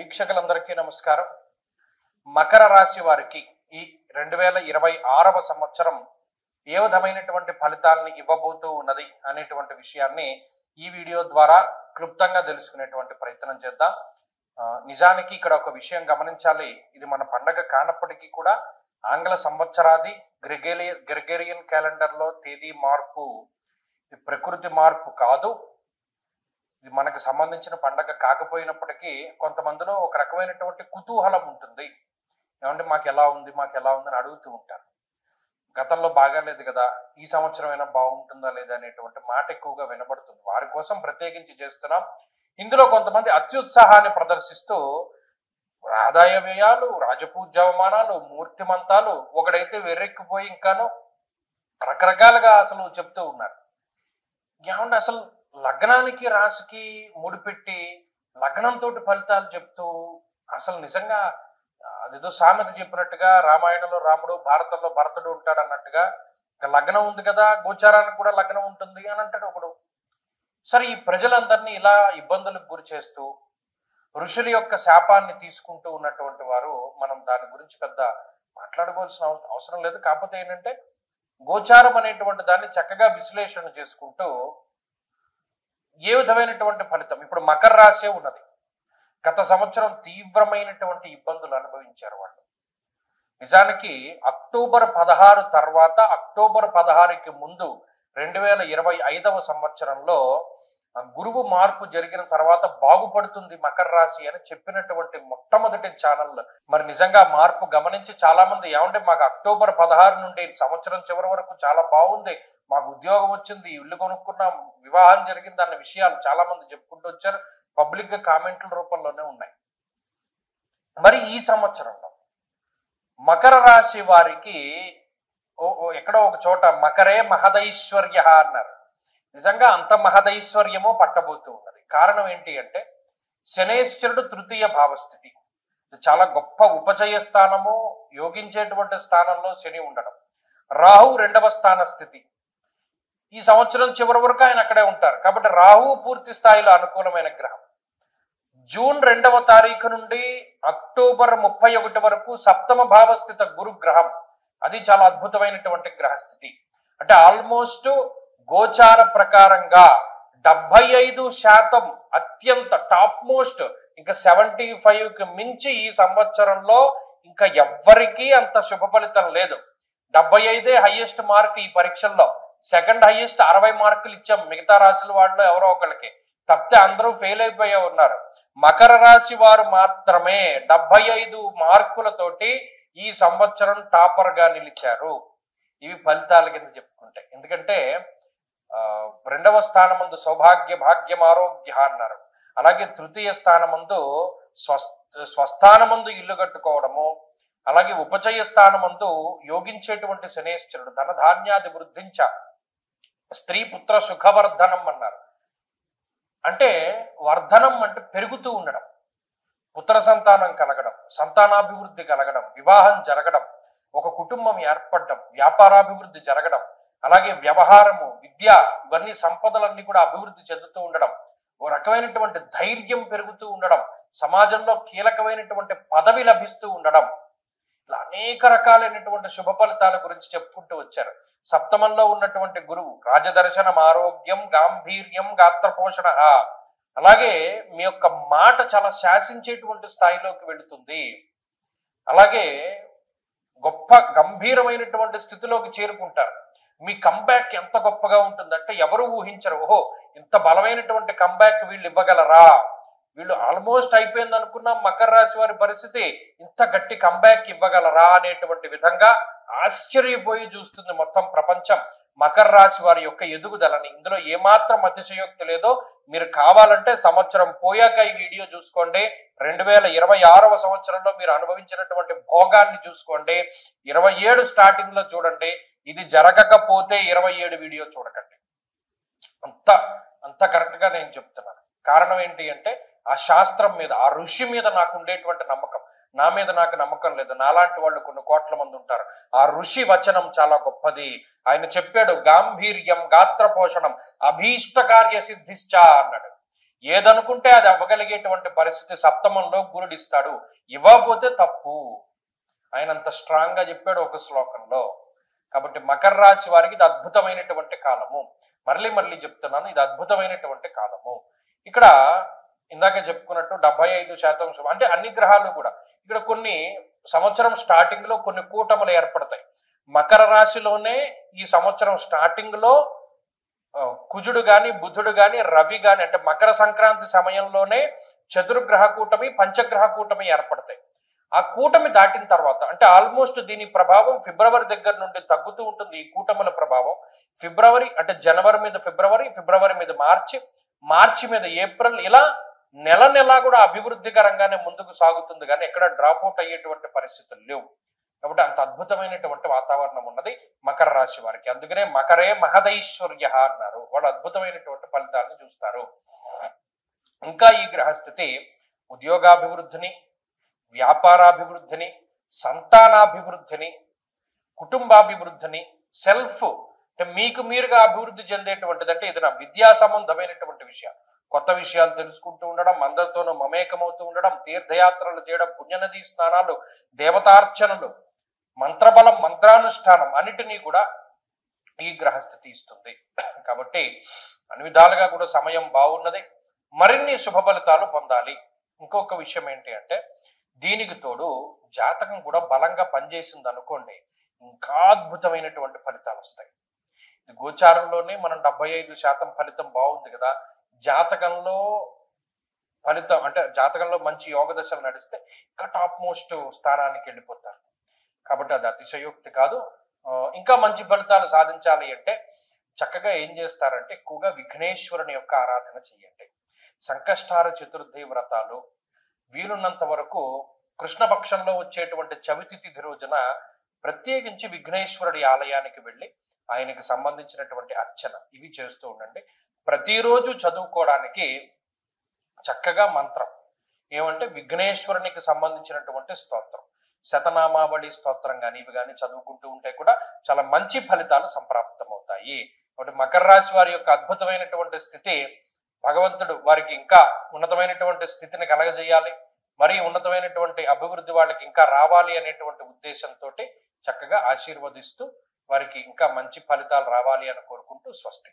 వీక్షకులందరికీ నమస్కారం. మకర రాశి వారికి ఈ 2026వ సంవత్సరం ఏ విధమైనటువంటి ఫలితాలను ఇవ్వబోతూ ఉన్నది అనేటువంటి విషయాన్ని ఈ వీడియో ద్వారా క్లుప్తంగా తెలుసుకునేటువంటి ప్రయత్నం చేద్దాం. నిజానికి ఇక్కడ ఒక విషయం గమనించాలి. ఇది మన పండగ కానప్పటికీ కూడా ఆంగ్ల సంవత్సరాది గ్రెగేరియన్ క్యాలెండర్లో తేదీ మార్పు ఇది ప్రకృతి మార్పు కాదు. ఇది మనకు సంబంధించిన పండగ కాకపోయినప్పటికీ కొంతమందిలో ఒక రకమైనటువంటి కుతూహలం ఉంటుంది. ఏమంటే మాకు ఎలా ఉంది అని అడుగుతూ ఉంటారు. గతంలో బాగాలేదు కదా, ఈ సంవత్సరం అయినా బాగుంటుందా లేదా అనేటువంటి మాట ఎక్కువగా వినబడుతుంది. వారి కోసం ప్రత్యేకించి చేస్తున్నాం. ఇందులో కొంతమంది అత్యుత్సాహాన్ని ప్రదర్శిస్తూ ఆదాయ వ్యయాలు, రాజపూజ్యవమానాలు, మూర్తిమంతాలు, ఒకడైతే వెర్రెక్కిపోయి ఇంకాను రకరకాలుగా అసలు చెప్తూ ఉన్నారు. ఏమంటే అసలు లగ్నానికి రాశికి ముడిపెట్టి లగ్నంతో ఫలితాలు చెప్తూ అసలు నిజంగా అదేదో సామెత చెప్పినట్టుగా రామాయణంలో రాముడు, భారతంలో భరతుడు ఉంటాడు అన్నట్టుగా ఇంకా లగ్నం ఉంది కదా, గోచారానికి కూడా లగ్నం ఉంటుంది అని అంటాడు ఒకడు. సరే, ఈ ప్రజలందరినీ ఇలా ఇబ్బందులకు గురి చేస్తూ ఋషుల యొక్క శాపాన్ని తీసుకుంటూ ఉన్నటువంటి వారు, మనం దాని గురించి పెద్ద మాట్లాడుకోవాల్సిన అవసరం లేదు. కాకపోతే ఏంటంటే గోచారం అనేటువంటి దాన్ని చక్కగా విశ్లేషణ చేసుకుంటూ ఏ విధమైనటువంటి ఫలితం, ఇప్పుడు మకర రాశి ఉన్నది. గత సంవత్సరం తీవ్రమైనటువంటి ఇబ్బందులు అనుభవించారు వాళ్ళు. నిజానికి అక్టోబర్ 16 తర్వాత, అక్టోబర్ 16కి ముందు 2025వ సంవత్సరంలో గురువు మార్పు జరిగిన తర్వాత బాగుపడుతుంది మకర రాశి అని చెప్పినటువంటి మొట్టమొదటి ఛానల్. మరి నిజంగా మార్పు గమనించి చాలా మంది ఏమంటే మాకు అక్టోబర్ 16 నుండి సంవత్సరం చివరి వరకు చాలా బాగుంది, మాకు ఉద్యోగం వచ్చింది, ఇల్లు కొనుక్కున్నాం, వివాహం జరిగింది అన్న విషయాలు చాలా మంది చెప్పుకుంటూ వచ్చారు. పబ్లిక్ గా కామెంట్ల రూపంలోనే ఉన్నాయి. మరి ఈ సంవత్సరంలో మకర రాశి వారికి ఎక్కడో ఒక చోట మకరే మహదైశ్వర్య అన్నారు. నిజంగా అంత మహదైశ్వర్యమో పట్టబోతూ ఉన్నది. కారణం ఏంటి అంటే శనేశ్వరుడు తృతీయ భావస్థితి, చాలా గొప్ప ఉపచయ స్థానము, యోగించేటువంటి స్థానంలో శని ఉండడం. రాహు 2వ స్థాన స్థితి. ఈ సంవత్సరం చివరి వరకు ఆయన అక్కడే ఉంటారు కాబట్టి రాహు పూర్తి స్థాయిలో అనుకూలమైన గ్రహం. జూన్ 2వ తారీఖు నుండి అక్టోబర్ 31 వరకు 7వ భావస్థిత గురు గ్రహం. అది చాలా అద్భుతమైనటువంటి గ్రహస్థితి. అంటే ఆల్మోస్ట్ గోచార ప్రకారంగా 75% అత్యంత టాప్ మోస్ట్, ఇంకా 75కి మించి ఈ సంవత్సరంలో ఇంకా ఎవ్వరికీ అంత శుభ ఫలితం లేదు. 75 హైయెస్ట్ మార్క్ ఈ పరీక్షల్లో. సెకండ్ హైయెస్ట్ 60 మార్కులు ఇచ్చాం మిగతా రాశుల వాళ్ళు ఎవరో ఒకరికి, తప్పితే అందరూ ఫెయిల్ అయిపోయే ఉన్నారు. మకర రాశి వారు మాత్రమే 75 మార్కులతోటి ఈ సంవత్సరం టాపర్ గా నిలిచారు. ఇవి ఫలితాల కింద చెప్పుకుంటే. ఎందుకంటే 2వ స్థానమందు సౌభాగ్య భాగ్యం ఆరోగ్య అన్నారు. అలాగే తృతీయ స్థానమందు స్వస్థానమందు ఇల్లు కట్టుకోవడము, అలాగే ఉపచయ స్థానమందు యోగించేటువంటి శనేశ్వరుడు ధనధాన్యాది వృద్ధించ స్త్రీ పుత్ర సుఖవర్ధనం అన్నారు. అంటే వర్ధనం అంటే పెరుగుతూ ఉండడం, పుత్ర సంతానం కలగడం, సంతానాభివృద్ధి కలగడం, వివాహం జరగడం, ఒక కుటుంబం ఏర్పడడం, వ్యాపారాభివృద్ధి జరగడం, అలాగే వ్యవహారము, విద్య, ఇవన్నీ సంపదలన్నీ కూడా అభివృద్ధి చెందుతూ ఉండడం, ఓ రకమైనటువంటి ధైర్యం పెరుగుతూ ఉండడం, సమాజంలో కీలకమైనటువంటి పదవి లభిస్తూ ఉండడం, ఇలా అనేక రకాలైనటువంటి శుభ ఫలితాల గురించి చెప్పుకుంటూ వచ్చారు. సప్తమంలో ఉన్నటువంటి గురువు రాజదర్శనం, ఆరోగ్యం, గాంభీర్యం, గాత్రపోషణ. అలాగే మీ యొక్క మాట చాలా శాసించేటువంటి స్థాయిలోకి వెళుతుంది. అలాగే గొప్ప గంభీరమైనటువంటి స్థితిలోకి చేరుకుంటారు. మీ కంబ్యాక్ ఎంత గొప్పగా ఉంటుందంటే ఎవరు ఊహించరు. ఓహో, ఇంత బలమైనటువంటి కంబ్యాక్ వీళ్ళు ఇవ్వగలరా, వీళ్ళు ఆల్మోస్ట్ అయిపోయింది అనుకున్న మకర రాశి వారి పరిస్థితి ఇంత గట్టి కంబ్యాక్ ఇవ్వగలరా అనేటువంటి విధంగా ఆశ్చర్యపోయి చూస్తుంది మొత్తం ప్రపంచం మకర రాశి వారి యొక్క ఎదుగుదలని. ఇందులో ఏమాత్రం అతిశయోక్తి లేదో. మీరు కావాలంటే సంవత్సరం పోయాక ఈ వీడియో చూసుకోండి. 2026వ సంవత్సరంలో మీరు అనుభవించినటువంటి భోగాన్ని చూసుకోండి. 27 స్టార్టింగ్ లో చూడండి. ఇది జరగకపోతే 27 వీడియో చూడకండి. అంత కరెక్ట్ గా నేను చెప్తున్నాను. కారణం ఏంటి అంటే ఆ శాస్త్రం మీద, ఆ ఋషి మీద నాకు ఉండేటువంటి నమ్మకం. నా మీద నాకు నమ్మకం లేదు. నాలాంటి వాళ్ళు కొన్ని కోట్ల మంది ఉంటారు. ఆ ఋషి వచనం చాలా గొప్పది. ఆయన చెప్పాడు, గాంభీర్యం, గాత్రపోషణం, అభీష్ట కార్య సిద్ధిశ్చ అన్నాడు. ఏదనుకుంటే అది అవ్వగలిగేటువంటి పరిస్థితి సప్తమంలో గురుడు ఇస్తాడు. ఇవ్వకపోతే తప్పు. ఆయన అంత స్ట్రాంగ్ గా చెప్పాడు ఒక శ్లోకంలో. కాబట్టి మకర రాశి వారికి ఇది అద్భుతమైనటువంటి కాలము. మళ్ళీ మళ్ళీ చెప్తున్నాను, ఇది అద్భుతమైనటువంటి కాలము. ఇక్కడ ఇందాక చెప్పుకున్నట్టు 75% అంటే అన్ని గ్రహాలు కూడా ఇక్కడ కొన్ని సంవత్సరం స్టార్టింగ్ లో కొన్ని కూటములు ఏర్పడతాయి. మకర రాశిలోనే ఈ సంవత్సరం స్టార్టింగ్ లో కుజుడు గాని బుధుడు గాని రవి గాని అంటే మకర సంక్రాంతి సమయంలోనే చతుర్గ్రహ కూటమి పంచగ్రహ కూటమి ఏర్పడతాయి. ఆ కూటమి దాటిన తర్వాత అంటే ఆల్మోస్ట్ దీని ప్రభావం ఫిబ్రవరి దగ్గర నుండి తగ్గుతూ ఉంటుంది. ఈ కూటముల ప్రభావం ఫిబ్రవరి అంటే జనవరి మీద ఫిబ్రవరి, ఫిబ్రవరి మీద మార్చి, మార్చి మీద ఏప్రిల్, ఇలా నెల నెల కూడా అభివృద్ధికరంగానే ముందుకు సాగుతుంది కానీ ఎక్కడ డ్రాప్ అవుట్ అయ్యేటువంటి పరిస్థితులు లేవు. కాబట్టి అంత అద్భుతమైనటువంటి వాతావరణం ఉన్నది మకర రాశి వారికి. అందుకనే మకరే మహదైశ్వర్య అన్నారు. వాళ్ళు అద్భుతమైనటువంటి ఫలితాలను చూస్తారు. ఇంకా ఈ గ్రహస్థితి ఉద్యోగాభివృద్ధిని, వ్యాపారాభివృద్ధిని, సంతానాభివృద్ధిని, కుటుంబాభివృద్ధిని, సెల్ఫ్ అంటే మీకు మీరుగా అభివృద్ధి చెందేటువంటిది. అంటే ఇది నా విద్యా సంబంధమైనటువంటి విషయం. కొత్త విషయాలు తెలుసుకుంటూ ఉండడం, అందరితోనూ మమేకమవుతూ ఉండడం, తీర్థయాత్రలు చేయడం, పుణ్యనదీ స్నానాలు, దేవతార్చనలు, మంత్రబలం, మంత్రానుష్ఠానం అన్నిటినీ కూడా ఈ గ్రహస్థితి ఇస్తుంది. కాబట్టి అన్ని విధాలుగా కూడా సమయం బాగున్నది. మరిన్ని శుభ ఫలితాలు పొందాలి. ఇంకొక విషయం ఏంటి అంటే దీనికి తోడు జాతకం కూడా బలంగా పనిచేసింది అనుకోండి, ఇంకా అద్భుతమైనటువంటి ఫలితాలు వస్తాయి. గోచారంలోనే మనం 75% ఫలితం బాగుంది కదా, జాతకంలో ఫలితం అంటే జాతకంలో మంచి యోగ దశలు నడిస్తే ఇంకా టాప్ మోస్ట్ స్థానానికి వెళ్ళిపోతారు. కాబట్టి అది అతిశయోక్తి కాదు. ఇంకా మంచి ఫలితాలు సాధించాలి అంటే చక్కగా ఏం చేస్తారంటే ఎక్కువగా విఘ్నేశ్వరుని యొక్క ఆరాధన చేయండి. సంకష్టార చతుర్థి వ్రతాలు వీలున్నంత వరకు కృష్ణపక్షంలో వచ్చేటువంటి చవితి తిథి రోజున ప్రత్యేకించి విఘ్నేశ్వరుడి ఆలయానికి వెళ్ళి ఆయనకి సంబంధించినటువంటి అర్చన ఇవి చేస్తూ ఉండండి. ప్రతిరోజు చదువుకోవడానికి చక్కగా మంత్రం ఏమంటే విఘ్నేశ్వరునికి సంబంధించినటువంటి స్తోత్రం, శతనామావళి స్తోత్రం కానీ ఇవి కానీ చదువుకుంటూ ఉంటే కూడా చాలా మంచి ఫలితాలు సంప్రాప్తమవుతాయి. కాబట్టి మకర రాశి వారి యొక్క అద్భుతమైనటువంటి స్థితి భగవంతుడు వారికి ఇంకా ఉన్నతమైనటువంటి స్థితిని కలగజేయాలి, మరి ఉన్నతమైనటువంటి అభివృద్ధి వాళ్ళకి ఇంకా రావాలి అనేటువంటి ఉద్దేశంతో చక్కగా ఆశీర్వదిస్తూ వారికి ఇంకా మంచి ఫలితాలు రావాలి అని కోరుకుంటూ స్వస్తి.